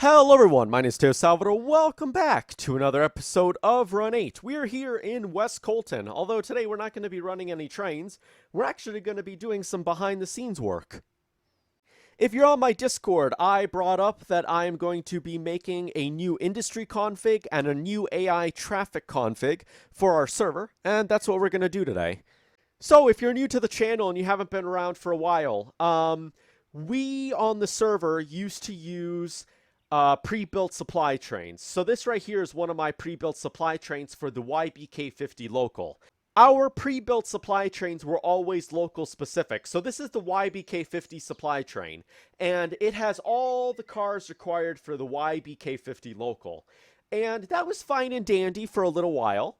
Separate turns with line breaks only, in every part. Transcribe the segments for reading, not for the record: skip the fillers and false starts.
Hello everyone, my name is Mateo-Tube. Welcome back to another episode of Run8. We are here in West Colton, although today we're not going to be running any trains. We're actually going to be doing some behind-the-scenes work. If you're on my Discord, I brought up that I am going to be making a new industry config and a new AI traffic config for our server, and that's what we're going to do today. So if you're new to the channel and you haven't been around for a while, we on the server used to use pre-built supply trains. So this right here is one of my pre-built supply trains for the YBK50 local. Our pre-built supply trains were always local specific. So this is the YBK50 supply train, and it has all the cars required for the YBK50 local. And that was fine and dandy for a little while.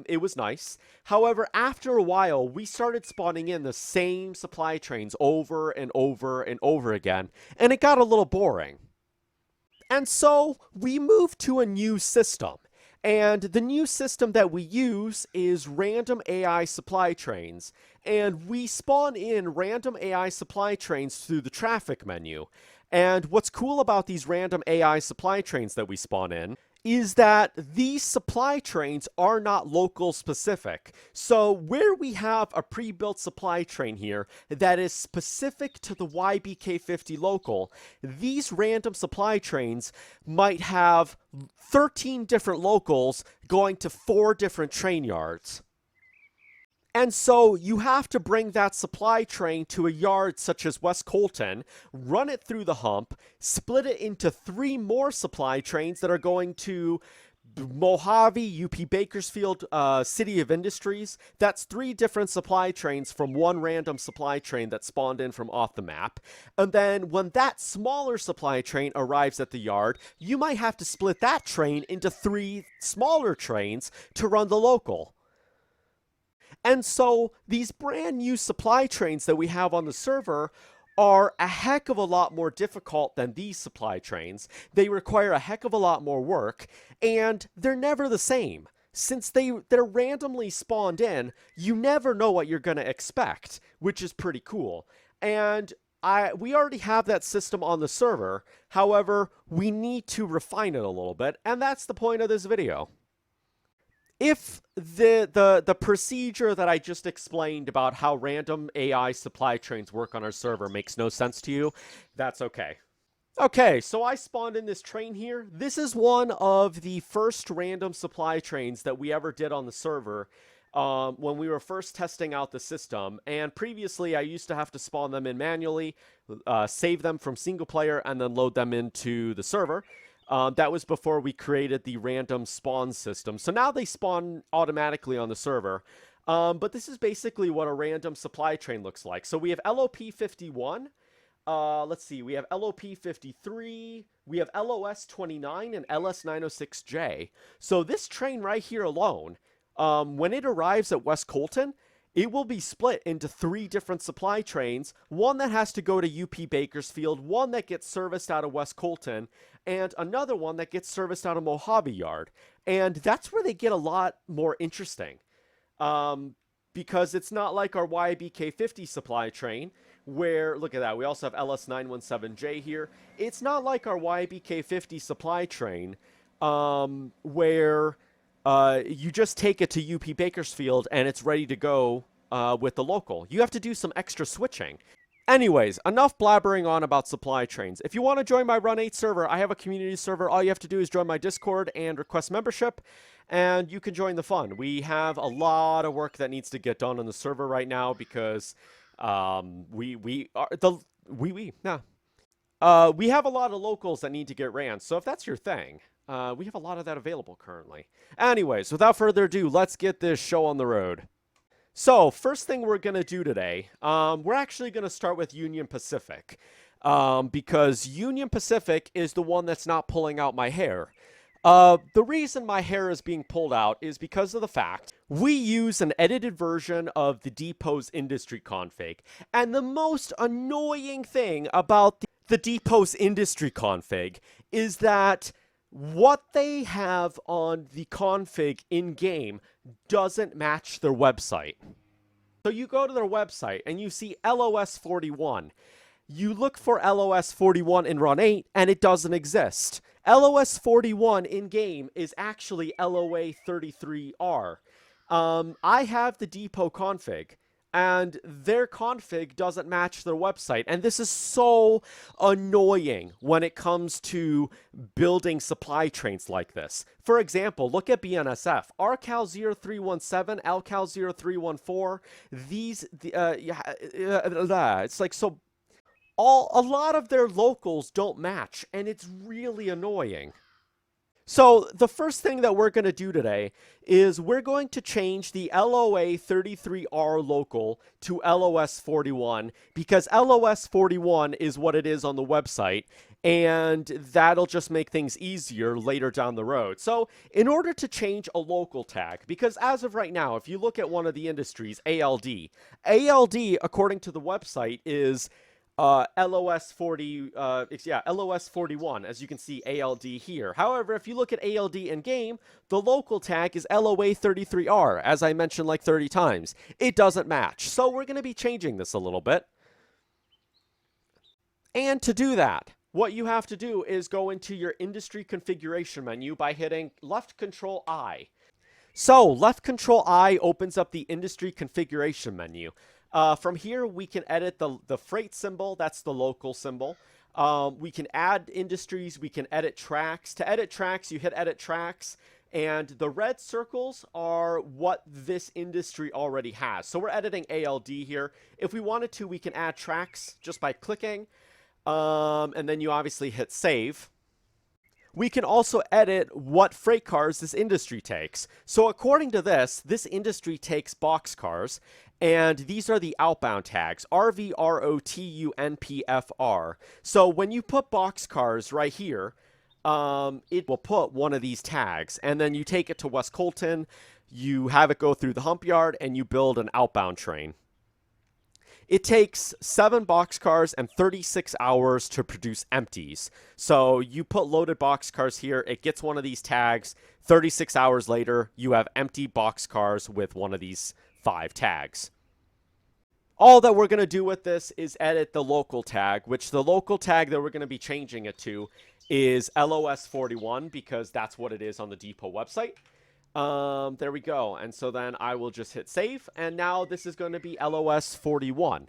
It was nice. However, after a while, we started spawning in the same supply trains over and over and over again, and it got a little boring. And so we moved to a new system, and the new system that we use is random AI supply trains, and we spawn in random AI supply trains through the traffic menu. And what's cool about these random AI supply trains that we spawn in is that these supply trains are not local specific. So where we have a pre-built supply train here that is specific to the YBK50 local, these random supply trains might have 13 different locals going to 4 different train yards. And so you have to bring that supply train to a yard such as West Colton, run it through the hump, split it into 3 more supply trains that are going to Mojave, UP Bakersfield, City of Industries. That's 3 different supply trains from one random supply train that spawned in from off the map. And then when that smaller supply train arrives at the yard, you might have to split that train into 3 smaller trains to run the local. And so these brand new supply trains that we have on the server are a heck of a lot more difficult than these supply trains. They require a heck of a lot more work, and they're never the same. Since they're randomly spawned in, you never know what you're going to expect, which is pretty cool. And we already have that system on the server. However, we need to refine it a little bit, and that's the point of this video. If the procedure that I just explained about how random AI supply trains work on our server makes no sense to you, that's okay. Okay, so I spawned in this train here. This is one of the first random supply trains that we ever did on the server when we were first testing out the system. And previously, I used to have to spawn them in manually, save them from single player, and then load them into the server. That was before we created the random spawn system. So now they spawn automatically on the server. But this is basically what a random supply train looks like. So we have LOP51. Let's see. We have LOP53. We have LOS29 and LS906J. So this train right here alone, when it arrives at West Colton, it will be split into 3 different supply trains, one that has to go to UP Bakersfield, one that gets serviced out of West Colton, and another one that gets serviced out of Mojave Yard. And that's where they get a lot more interesting, because it's not like our YBK50 supply train, where, look at that, we also have LS917J here. It's not like our YBK50 supply train, where you just take it to UP Bakersfield and it's ready to go with the local. You have to do some extra switching. Anyways, enough blabbering on about supply trains. If you want to join my Run8 server, I have a community server. All you have to do is join my Discord and request membership, and you can join the fun. We have a lot of work that needs to get done on the server right now because we have a lot of locals that need to get ran. So if that's your thing, we have a lot of that available currently. Anyways, without further ado, let's get this show on the road. So, first thing we're going to do today, we're actually going to start with Union Pacific, because Union Pacific is the one that's not pulling out my hair. The reason my hair is being pulled out is because of the fact we use an edited version of the Depot's industry config, and the most annoying thing about the Depot's industry config is that what they have on the config in-game doesn't match their website. So you go to their website and you see LOS41. you look for LOS41 in Run8, and it doesn't exist. LOS41 in-game is actually LOA33R. I have the depot config, and their config doesn't match their website. And this is so annoying when it comes to building supply trains like this. For example, look at BNSF. RCal0317, ALCal0314, it's like so... a lot of their locals don't match, and it's really annoying. So the first thing that we're going to do today is we're going to change the LOA33R local to LOS41 because LOS41 is what it is on the website, and that'll just make things easier later down the road. So in order to change a local tag, because as of right now, if you look at one of the industries, ALD, according to the website, is LOS41, as you can see ALD here. However, if you look at ALD in game, the local tag is LOA33R, as I mentioned like 30 times. It doesn't match. So we're going to be changing this a little bit. And to do that, what you have to do is go into your industry configuration menu by hitting left Control I. So left Control I opens up the industry configuration menu. From here, we can edit the freight symbol. That's the local symbol. We can add industries. We can edit tracks. To edit tracks, you hit edit tracks. And the red circles are what this industry already has. So we're editing ALD here. If we wanted to, we can add tracks just by clicking. And then you obviously hit save. We can also edit what freight cars this industry takes. So according to this industry takes boxcars, and these are the outbound tags, RVROTUNPFR. So when you put boxcars right here, it will put one of these tags, and then you take it to West Colton, you have it go through the hump yard, and you build an outbound train. It takes 7 boxcars and 36 hours to produce empties. So you put loaded boxcars here, it gets one of these tags. 36 hours later, you have empty boxcars with one of these 5 tags. All that we're going to do with this is edit the local tag, which the local tag that we're going to be changing it to is LOS41 because that's what it is on the depot website. There we go. And so then I will just hit save. And now this is going to be LOS41.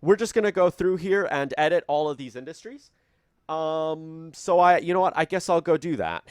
We're just going to go through here and edit all of these industries. You know what? I guess I'll go do that.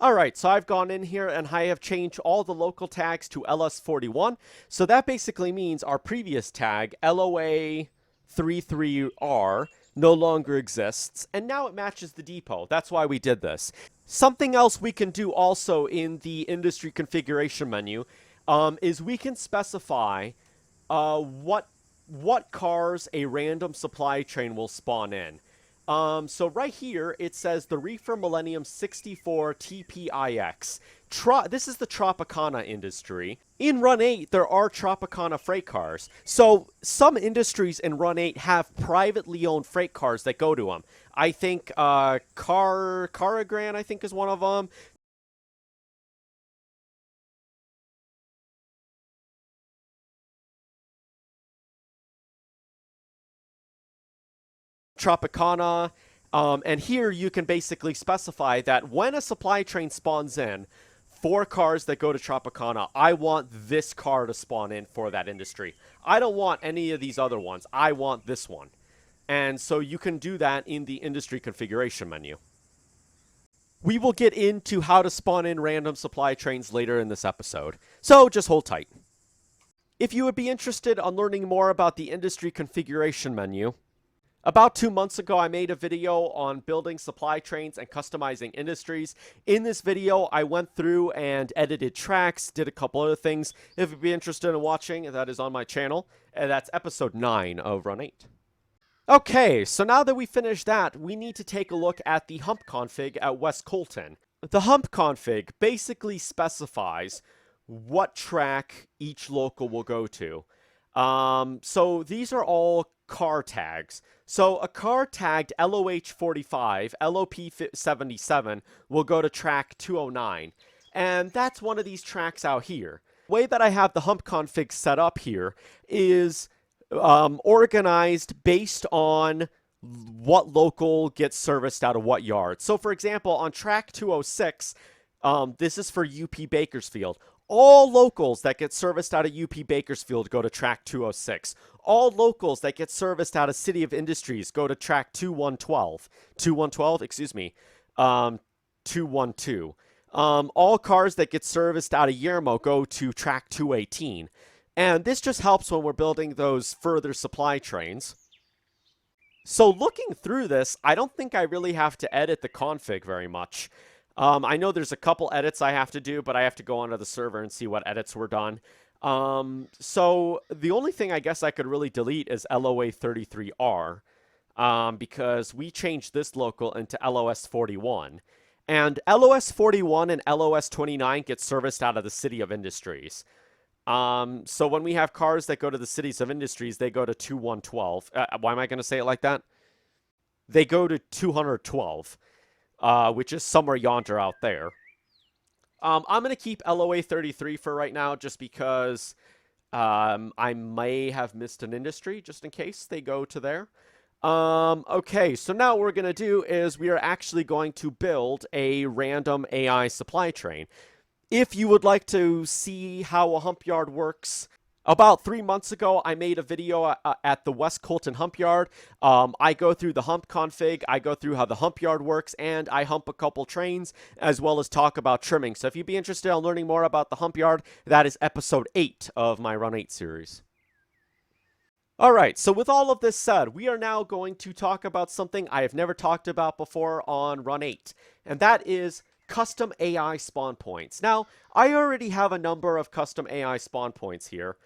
Alright, so I've gone in here and I have changed all the local tags to LS41. So that basically means our previous tag, LOA33R, no longer exists. And now it matches the depot. That's why we did this. Something else we can do also in the industry configuration menu is we can specify what cars a random supply train will spawn in. So right here, it says the Reefer Millennium 64 TPIX. This is the Tropicana industry. In Run8, there are Tropicana freight cars. So some industries in Run8 have privately owned freight cars that go to them. I think Caragran, I think, is one of them. Tropicana, and here you can basically specify that when a supply train spawns in, 4 cars that go to Tropicana, I want this car to spawn in for that industry. I don't want any of these other ones. I want this one. And so you can do that in the industry configuration menu. We will get into how to spawn in random supply trains later in this episode, so just hold tight. If you would be interested in learning more about the industry configuration menu, about 2 months ago, I made a video on building supply trains and customizing industries. In this video, I went through and edited tracks, did a couple other things. If you'd be interested in watching, that is on my channel. And that's episode 9 of Run8. Okay, so now that we finished that, we need to take a look at the Hump config at West Colton. The Hump config basically specifies what track each local will go to. So these are all car tags. So a car tagged LOH45, LOP77 will go to track 209. And that's one of these tracks out here. The way that I have the hump config set up here is organized based on what local gets serviced out of what yard. So for example, on track 206, this is for UP Bakersfield. All locals that get serviced out of UP Bakersfield go to track 206. All locals that get serviced out of City of Industries go to track 2112. 2112, excuse me. 212. All cars that get serviced out of Yermo go to track 218. And this just helps when we're building those further supply trains. So looking through this, I don't think I really have to edit the config very much. I know there's a couple edits I have to do, but I have to go onto the server and see what edits were done. So the only thing I guess I could really delete is LOA33R, because we changed this local into LOS41. And LOS41 and LOS29 get serviced out of the City of Industries. So when we have cars that go to the Cities of Industries, they go to 2112. Why am I going to say it like that? They go to 212. Which is somewhere yonder out there. I'm going to keep LOA 33 for right now just because I may have missed an industry just in case they go to there. Okay, so now what we're going to do is we are actually going to build a random AI supply train. If you would like to see how a hump yard works, about 3 months ago, I made a video at the West Colton Hump Yard. I go through the hump config, I go through how the hump yard works, and I hump a couple trains, as well as talk about trimming. So if you'd be interested in learning more about the hump yard, that is episode 8 of my Run8 series. Alright, so with all of this said, we are now going to talk about something I have never talked about before on Run8, and that is custom AI spawn points. Now, I already have a number of custom AI spawn points here.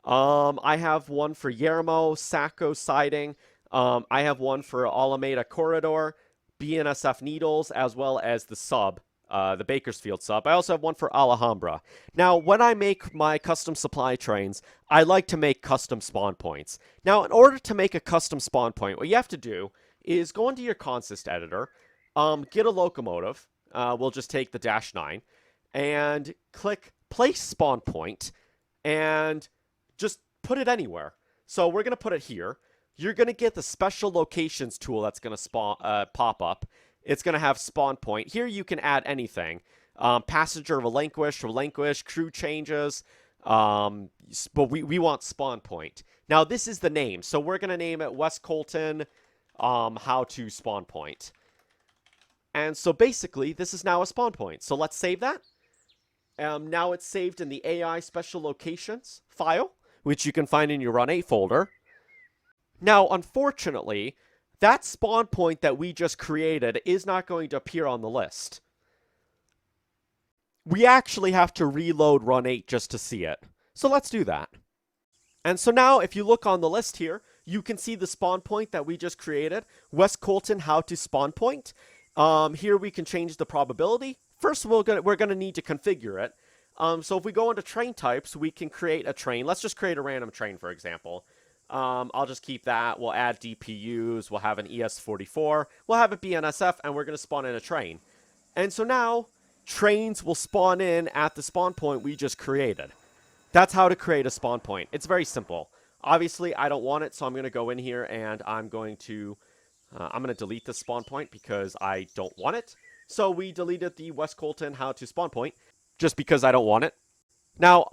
I have one for Yermo, Sacco Siding. I have one for Alameda Corridor, BNSF Needles, as well as the sub, the Bakersfield sub. I also have one for Alhambra. Now, when I make my custom supply trains, I like to make custom spawn points. Now, in order to make a custom spawn point, what you have to do is go into your consist editor, get a locomotive. We'll just take the -9 and click place spawn point and just put it anywhere. So we're going to put it here. You're going to get the special locations tool that's going to pop up. It's going to have spawn point. Here you can add anything. Passenger relinquish, crew changes. But we want spawn point. Now this is the name. So we're going to name it West Colton how to spawn point. And so basically, this is now a spawn point. So let's save that. Now it's saved in the AI Special Locations file, which you can find in your Run8 folder. Now, unfortunately, that spawn point that we just created is not going to appear on the list. We actually have to reload Run8 just to see it. So let's do that. And so now, if you look on the list here, you can see the spawn point that we just created, West Colton how to spawn point. Here we can change the probability. First, we're going to need to configure it. So if we go into train types, we can create a train. Let's just create a random train, for example. I'll just keep that. We'll add DPUs. We'll have an ES44. We'll have a BNSF, and we're going to spawn in a train. And so now, trains will spawn in at the spawn point we just created. That's how to create a spawn point. It's very simple. Obviously, I don't want it, so I'm going to go in here, and I'm going to delete the spawn point because I don't want it. So we deleted the West Colton how to spawn point just because I don't want it. Now,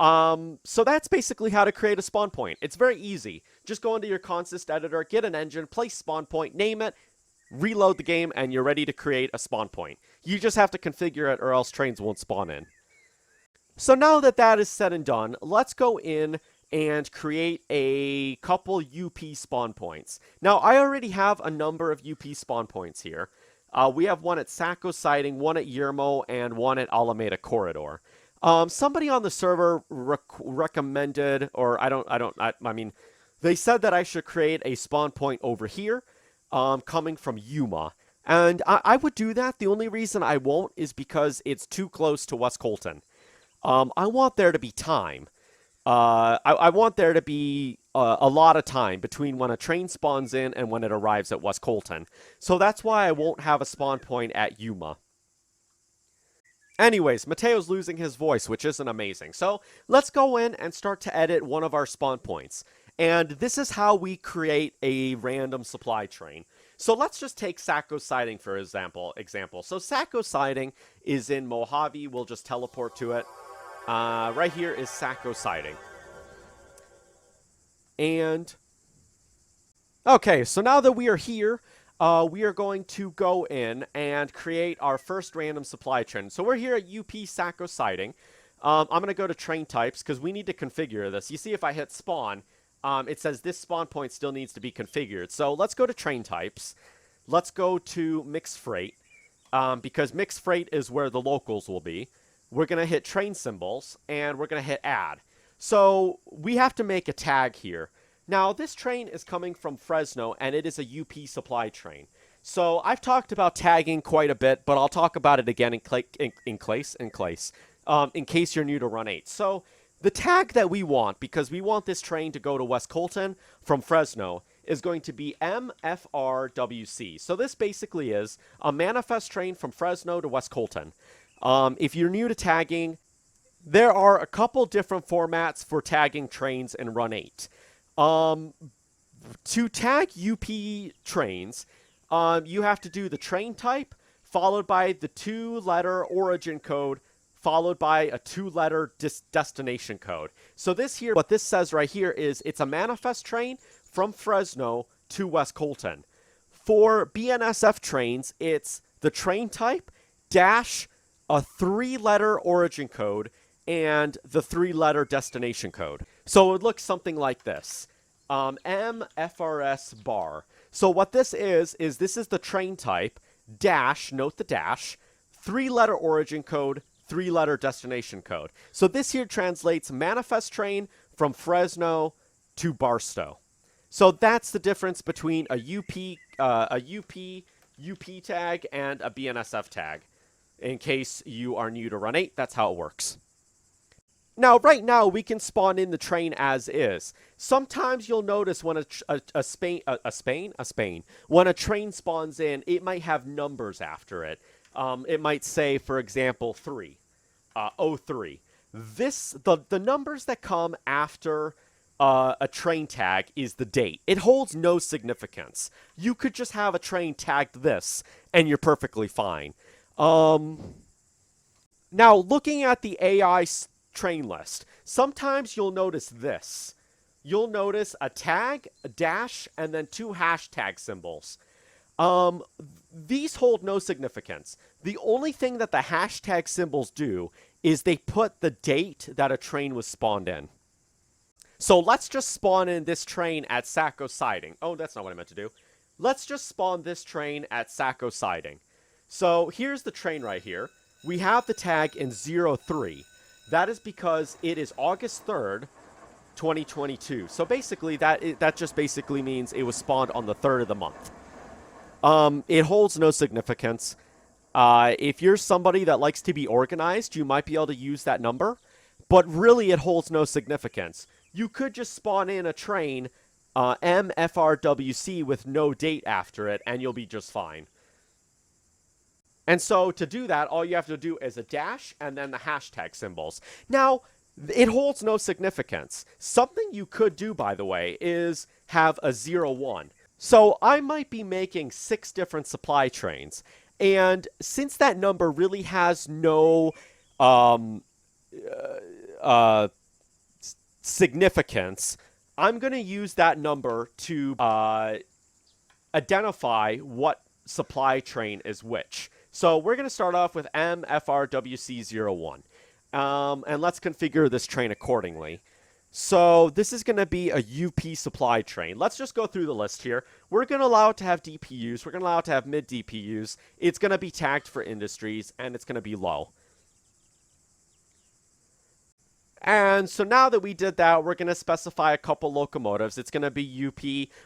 so that's basically how to create a spawn point. It's very easy. Just go into your consist editor, get an engine, place spawn point, name it, reload the game, and you're ready to create a spawn point. You just have to configure it or else trains won't spawn in. So now that that is said and done, let's go in and create a couple UP spawn points. Now, I already have a number of UP spawn points here. We have one at Sacco Siding, one at Yermo, and one at Alameda Corridor. Somebody on the server recommended, or I mean, they said that I should create a spawn point over here, coming from Yuma. And I would do that. The only reason I won't is because it's too close to West Colton. I want there to be time. I want there to be a lot of time between when a train spawns in and when it arrives at West Colton. So that's why I won't have a spawn point at Yuma. Anyways, Mateo's losing his voice, which isn't amazing. So let's go in and start to edit one of our spawn points. And this is how we create a random supply train. So let's just take Sacco Siding for example. So Sacco Siding is in Mojave. We'll just teleport to it. Right here is Sacco Siding. And okay, so now that we are here, we are going to go in and create our first random supply train. So we're here at UP Sacco Siding. I'm going to go to train types because we need to configure this. You see if I hit spawn, it says this spawn point still needs to be configured. So let's go to train types. Let's go to mixed freight because mixed freight is where the locals will be. We're going to hit train symbols and we're going to hit add. So we have to make a tag here. Now, this train is coming from Fresno, and it is a UP supply train. So I've talked about tagging quite a bit, but I'll talk about it again in case you're new to Run8. So the tag that we want, because we want this train to go to West Colton from Fresno, is going to be MFRWC. So this basically is a manifest train from Fresno to West Colton. If you're new to tagging, there are a couple different formats for tagging trains in Run8. To tag UP trains, you have to do the train type, followed by the 2-letter origin code, followed by a 2-letter destination code. So this here, what this says right here is it's a manifest train from Fresno to West Colton. For BNSF trains, it's the train type dash a 3-letter origin code and the 3-letter destination code. So it looks something like this. MFRS bar. So what this is this is the train type, dash, note the dash, 3-letter origin code, 3-letter destination code. So this here translates manifest train from Fresno to Barstow. So that's the difference between a UP tag and a BNSF tag. In case you are new to Run8, that's how it works. Now, right now, we can spawn in the train as is. Sometimes you'll notice when when a train spawns in, it might have numbers after it. It might say, for example, 03. The numbers that come after a train tag is the date. It holds no significance. You could just have a train tagged this, and you're perfectly fine. Now, looking at the AI train list, sometimes you'll notice this. You'll notice a tag, a dash, and then 2 hashtag symbols. These hold no significance. The only thing that the hashtag symbols do is they put the date that a train was spawned in. So let's just spawn in this train at Sacco Siding. Oh, that's not what I meant to do. Let's just spawn this train at Sacco Siding. So here's the train right here. We have the tag in 03. That is because it is August 3rd, 2022. So basically, that just basically means it was spawned on the 3rd of the month. It holds no significance. If you're somebody that likes to be organized, you might be able to use that number. But really, it holds no significance. You could just spawn in a train, MFRWC, with no date after it, and you'll be just fine. And so to do that, all you have to do is a dash and then the hashtag symbols. Now, it holds no significance. Something you could do, by the way, is have a 01. So I might be making 6 different supply trains. And since that number really has no significance, I'm going to use that number to identify what supply train is which. So we're going to start off with MFRWC01. And let's configure this train accordingly. So this is going to be a UP supply train. Let's just go through the list here. We're going to allow it to have DPUs. We're going to allow it to have mid DPUs. It's going to be tagged for industries, and it's going to be low. And so now that we did that, we're going to specify a couple locomotives. It's going to be UP.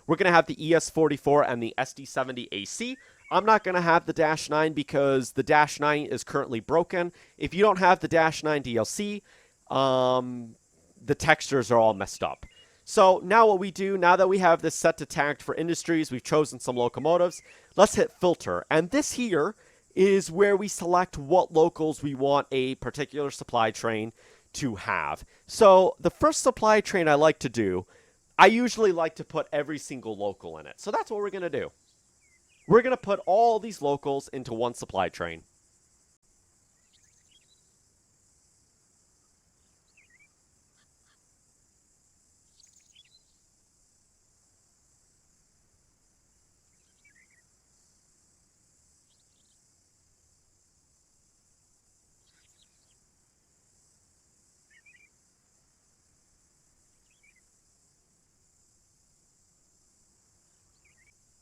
We're going to have the ES44 and the SD70AC. I'm not going to have the Dash 9 because the Dash 9 is currently broken. If you don't have the Dash 9 DLC, the textures are all messed up. So now what we do, now that we have this set to tagged for industries, we've chosen some locomotives, let's hit filter. And this here is where we select what locals we want a particular supply train to have. So the first supply train I like to do, I usually like to put every single local in it. So that's what we're going to do. We're going to put all these locals into one supply train.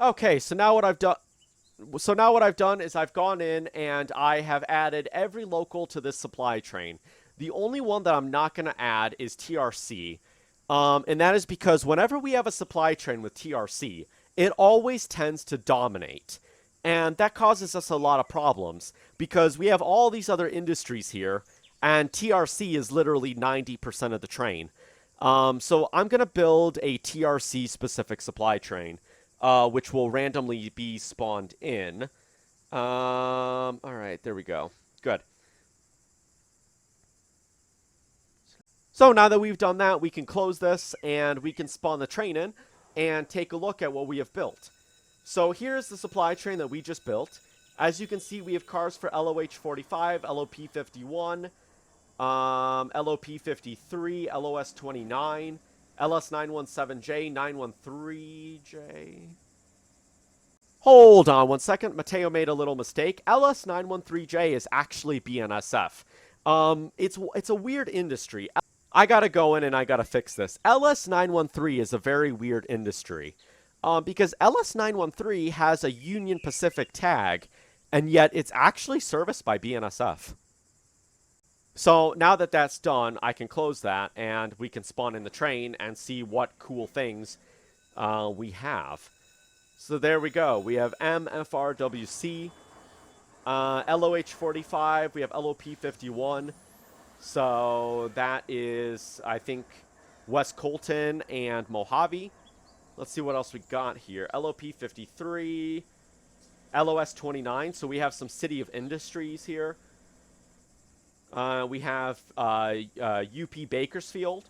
Okay, so now what I've done is I've gone in and I have added every local to this supply train. The only one that I'm not going to add is TRC. And that is because whenever we have a supply train with TRC, it always tends to dominate. And that causes us a lot of problems because we have all these other industries here and TRC is literally 90% of the train. So I'm going to build a TRC specific supply train. Which will randomly be spawned in. Alright, there we go. Good. So now that we've done that, we can close this, and we can spawn the train in, and take a look at what we have built. So here's the supply train that we just built. As you can see, we have cars for LOH45, LOP51, LOP53, LOS29, LS917J, 913J. Hold on one second. Mateo made a little mistake. LS913J is actually BNSF. It's a weird industry. I gotta go in and I gotta fix this. LS913 is a very weird industry. Because LS913 has a Union Pacific tag, and yet it's actually serviced by BNSF. So now that that's done, I can close that, and we can spawn in the train and see what cool things we have. So there we go. We have MFRWC, LOH45, we have LOP51. So that is, I think, West Colton and Mojave. Let's see what else we got here. LOP53, LOS29. So we have some City of Industries here. We have UP Bakersfield,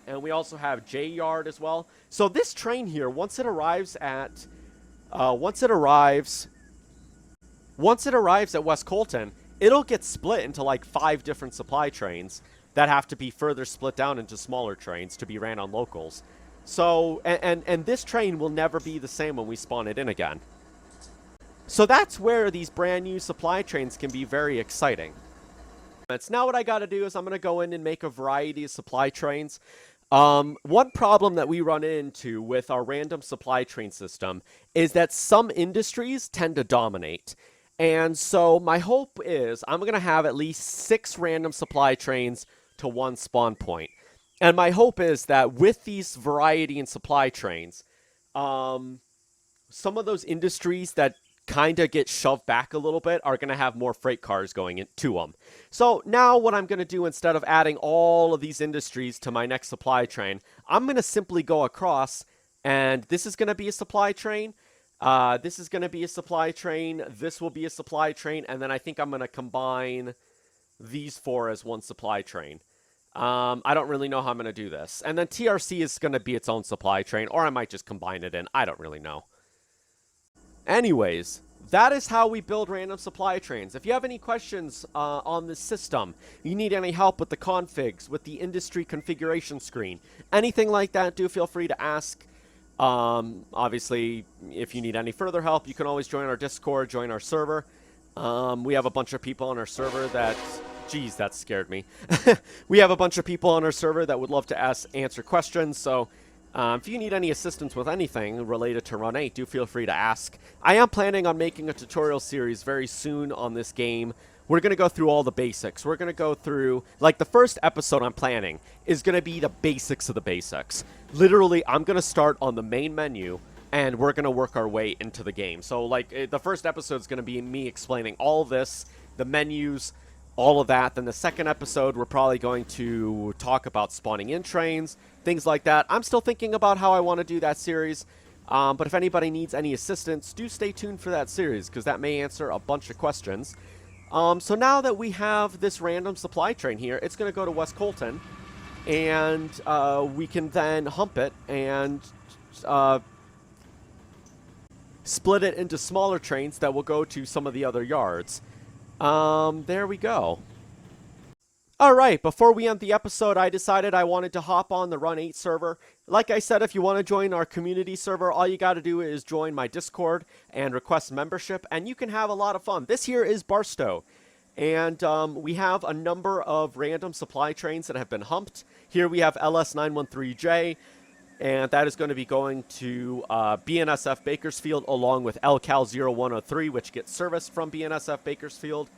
and we also have J Yard as well. So this train here, once it arrives at West Colton, it'll get split into like 5 different supply trains that have to be further split down into smaller trains to be ran on locals. So and this train will never be the same when we spawn it in again. So that's where these brand new supply trains can be very exciting. Now what I got to do is I'm going to go in and make a variety of supply trains. One problem that we run into with our random supply train system is that some industries tend to dominate. And so my hope is I'm going to have at least 6 random supply trains to one spawn point. And my hope is that with these variety in supply trains, some of those industries that kind of get shoved back a little bit are going to have more freight cars going into them. So now what I'm going to do, instead of adding all of these industries to my next supply train, I'm going to simply go across, and this is going to be a supply train. This is going to be a supply train. This will be a supply train. And then I think I'm going to combine these 4 as one supply train. I don't really know how I'm going to do this. And then TRC is going to be its own supply train, or I might just combine it in. I don't really know. Anyways, that is how we build random supply trains. If you have any questions on this system, you need any help with the configs, with the industry configuration screen, anything like that, do feel free to ask. Obviously, if you need any further help, you can always join our Discord, join our server. We have a bunch of people on our server that... Geez, that scared me. We have a bunch of people on our server that would love to answer questions, so... if you need any assistance with anything related to Run8, do feel free to ask. I am planning on making a tutorial series very soon on this game. We're going to go through all the basics. We're going to go through, like, the first episode I'm planning is going to be the basics of the basics. Literally, I'm going to start on the main menu, and we're going to work our way into the game. So, like, the first episode is going to be me explaining all this, the menus, all of that. Then the second episode, we're probably going to talk about spawning in trains, things like that. I'm still thinking about how I want to do that series. But if anybody needs any assistance, do stay tuned for that series, because that may answer a bunch of questions. So now that we have this random supply train here, it's going to go to West Colton, and we can then hump it and split it into smaller trains that will go to some of the other yards. There we go. Alright, before we end the episode, I decided I wanted to hop on the Run8 server. Like I said, if you want to join our community server, all you got to do is join my Discord and request membership, and you can have a lot of fun. This here is Barstow, and we have a number of random supply trains that have been humped. Here we have LS913J, and that is going to be going to BNSF Bakersfield along with LCal0103, which gets service from BNSF Bakersfield.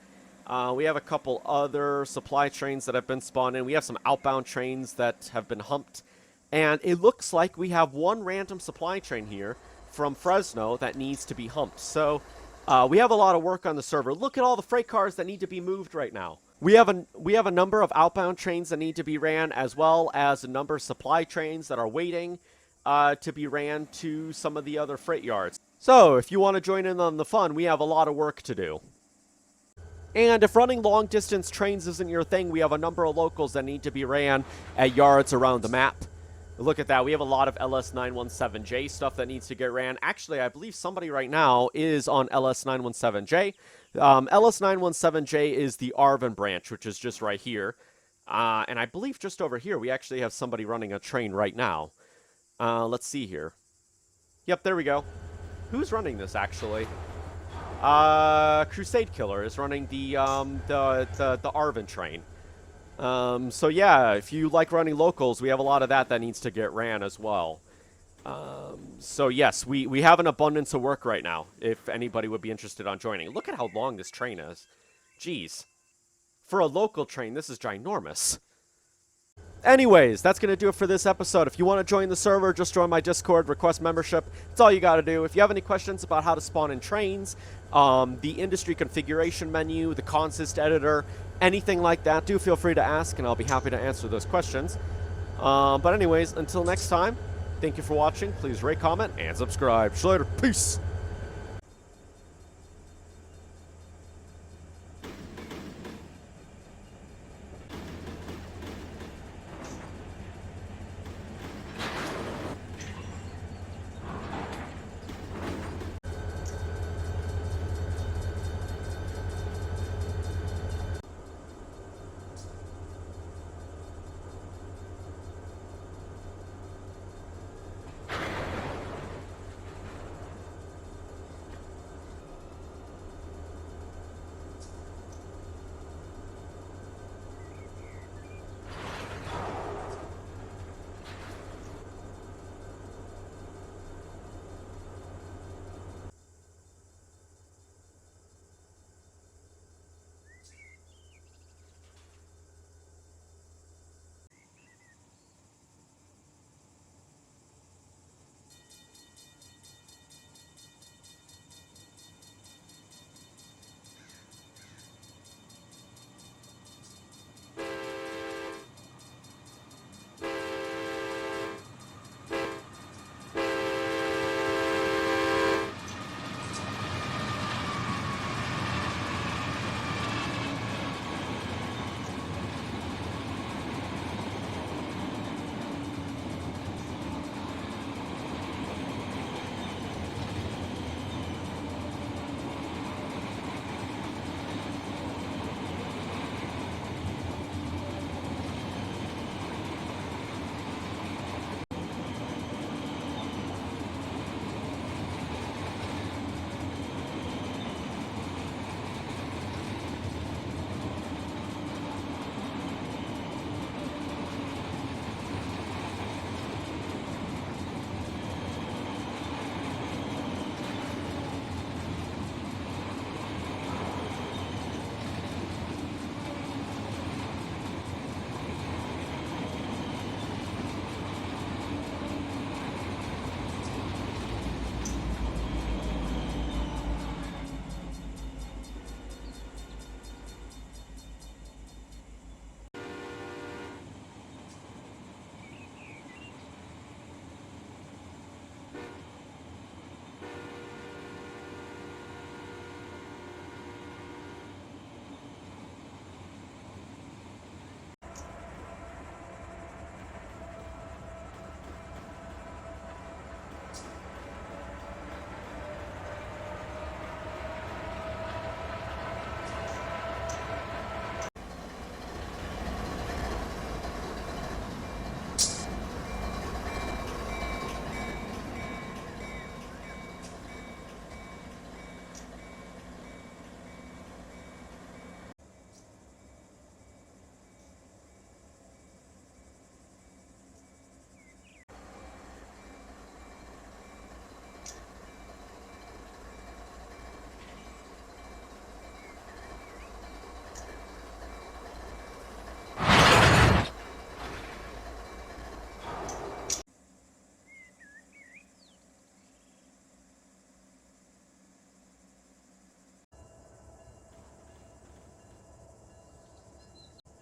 We have a couple other supply trains that have been spawned in. We have some outbound trains that have been humped. And it looks like we have one random supply train here from Fresno that needs to be humped. So we have a lot of work on the server. Look at all the freight cars that need to be moved right now. We have a number of outbound trains that need to be ran, as well as a number of supply trains that are waiting to be ran to some of the other freight yards. So if you want to join in on the fun, we have a lot of work to do. And if running long-distance trains isn't your thing, we have a number of locals that need to be ran at yards around the map. Look at that. We have a lot of LS917J stuff that needs to get ran. Actually, I believe somebody right now is on LS917J. LS917J is the Arvin branch, which is just right here. And I believe just over here, we actually have somebody running a train right now. Let's see here. Yep, there we go. Who's running this, actually? Crusade Killer is running the Arvin train. So yeah, if you like running locals, we have a lot of that needs to get ran as well. So yes, we have an abundance of work right now, if anybody would be interested on joining. Look at how long this train is. Jeez. For a local train, this is ginormous. Anyways, that's going to do it for this episode. If you want to join the server, just join my Discord, request membership. That's all you got to do. If you have any questions about how to spawn in trains, the industry configuration menu, the consist editor, anything like that, do feel free to ask, and I'll be happy to answer those questions. But anyways, until next time, thank you for watching. Please rate, comment, and subscribe. See you later. Peace.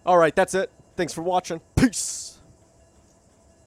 Alright, that's it. Thanks for watching. Peace!